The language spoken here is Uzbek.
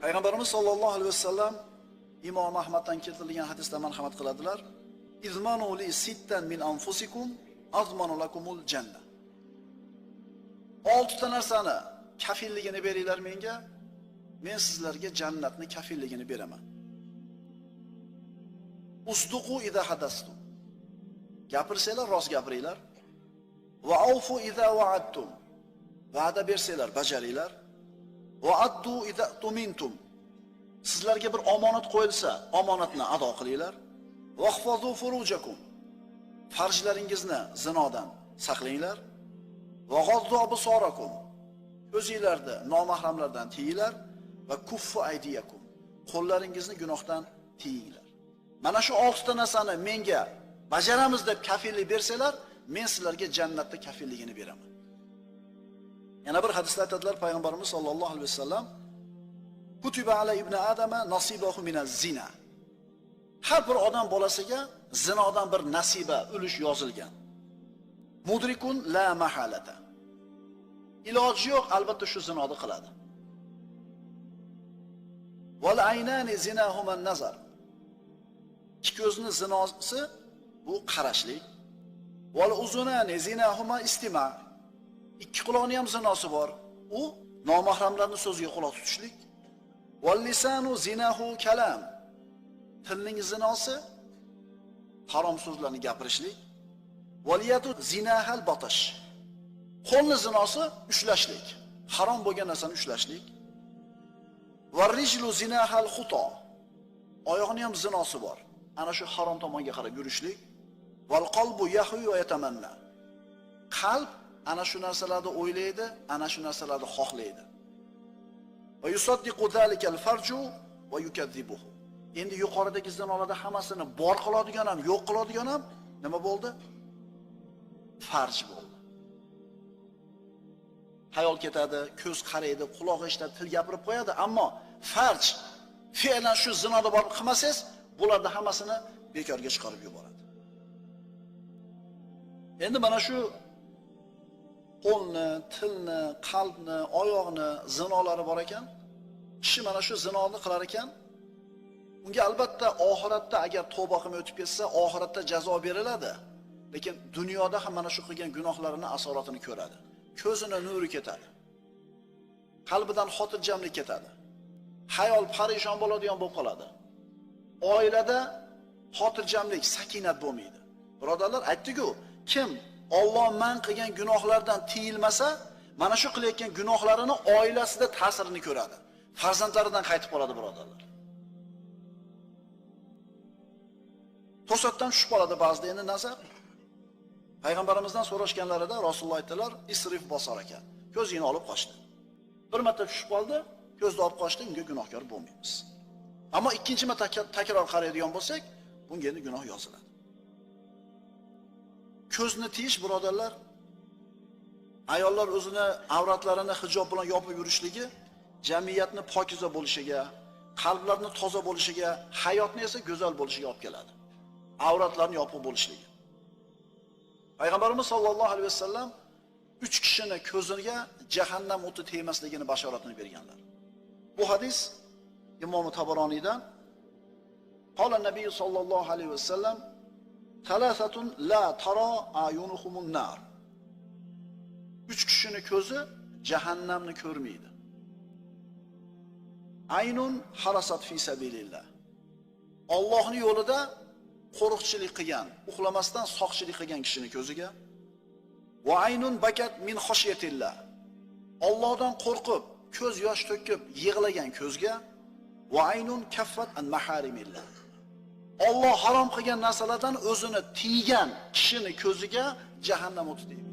Payg'ambarimiz sollallohu alayhi vasallam Imom Ahmaddan keltirilgan hadisda marhamat qiladilar. Izmanu li sittan min anfusikum azmanu lakumul janna. 6 ta narsani kafilligini beringlar menga, men sizlarga jannatni kafilligini beraman. Usduqu idza hadastum. Gapirsanglar rost gapiringlar. Va aufu idza wa'adtum. Va'da bersanglar bajaringlar. Va addu idza tumintum. Sizlarga bir omonat qo'yilsa, omonatni ado qilinglar. Vahfazu furujakum. Farjlaringizni zinodan saqlanglar. Va g'addu absarakum. Ko'zinglarni nomahramlardan tiyinglar va kuffu aydiyakum. Qo'llaringizni gunohdan tiyinglar. Mana shu 6 ta narsani menga bajaramiz deb kafillik bersanglar, men sizlarga jannatda kafilligini beraman. Yana bir hadisda aytadilar Payg'ambarimiz sollallohu alayhi vasallam: Kutiba ala ibn adama nasibahu minaz zina. Har bir odam bolasiga zinodan bir nasiba, ulush yozilgan. Mudrikun la mahalata. Iloji yo'q, albatta shu zinoni qiladi. Wal aynani zinahuma nazar. Ikki ko'zning zinosi bu qarashlik. Wal uzunani zinahuma istima. Ikki quloqning ham zinosi bor. U nomahramlarning so'ziga quloq tutishlik. Wal lisanu zinahu kalam. Tilning zinosi harom so'zlarni gapirishlik. Wal yadu zinahal batash. Qo'lning zinosi ushlashlik. Harom bo'lgan narsani ushlashlik. Var rijlu zinahal xuto. Oyoqning ham zinosi bor. Ana shu harom tomonga qarab yurishlik. Val qalbu yahyu va yatamanna. Qalb ana shu narsalarni o'ylaydi, ana shu narsalarni xohlaydi. Va yusaddiqu zalikal farju va yukazzibuhu. Endi yuqoridagi zinolarda hammasini bor qiladigan ham, yo'q qiladigan ham nima bo'ldi? Farj bo'ldi. Hayol ketadi, ko'z qaraydi, quloq eshitadi, til gapirib qo'yadi, ammo farj fe'lan shu zinoda borib qilmasangiz, bularni hammasini bekorga chiqarib yuboradi. Endi mana shu qo'lni, tilni, qalbni, oyoqni zinolari bor ekan. Kishi mana shu zinoni qilar ekan, unga albatta oxiratda agar tavba qilmay o'tib ketsa, oxiratda jazo beriladi. Lekin dunyoda ham mana shu qilgan gunohlarining asoratini ko'radi. Ko'zini nuri ketadi. Qalbidan xotirjamlik ketadi. Hayol parishon bo'ladigan bo'lib qoladi. Oilada xotirjamlik, sakinat bo'lmaydi. Birodarlar, aytdik-ku, kim Alloh man qilgan gunohlardan tiyilmasa, mana shu qilayotgan gunohlarini oilasida ta'sirini ko'radi. Farzandlaridan qaytib qoladi, birodarlar. To'satdan tushib qoladi ba'zida endi nazar. Payg'ambarimizdan so'rashganlarida Rasululloh aytdilar, isrif bosar ekan. Ko'zingni olib qochdi. Bir marta tushib qoldi, ko'zni olib qochdi, unga gunohkor bo'lmaymiz. Ammo ikkinchi marta takror qaraydigan bo'lsak, bunga endi gunoh yoziladi. Ko'zni tiyish, birodarlar, ayollar o'zini avratlarini hijob bilan yopib yurishligi jamiyatni pokiza bo'lishiga, qalblarni toza bo'lishiga, hayotni esa go'zal bo'lishiga olib keladi. Avratlarni yopib bo'lishligi. Payg'ambarimiz sollallohu alayhi vasallam 3 kishini ko'ziga jahannam o'ti tegmasligini bashoratini berganlar. Bu hadis Imom Tabaroniydan qala Nabiy sollallohu alayhi vasallam talasatun la tara ayunuhumun nar. 3 kishini ko'zi jahannamni ko'rmaydi. Aynun harasat fi sabilillah. Allohning yo'lida qo'riqchilik qilgan, uxlamasdan soqchilik qilgan kishining ko'ziga. Va aynun bakat min xoshiyatillah. Allohdan qo'rqib, ko'z yosh to'kib yig'lagan ko'zga. Va aynun kaffat an maharimillah. Alloh harom qilgan narsalardan o'zini tiygan kishining ko'ziga jahannam o'ti deydi.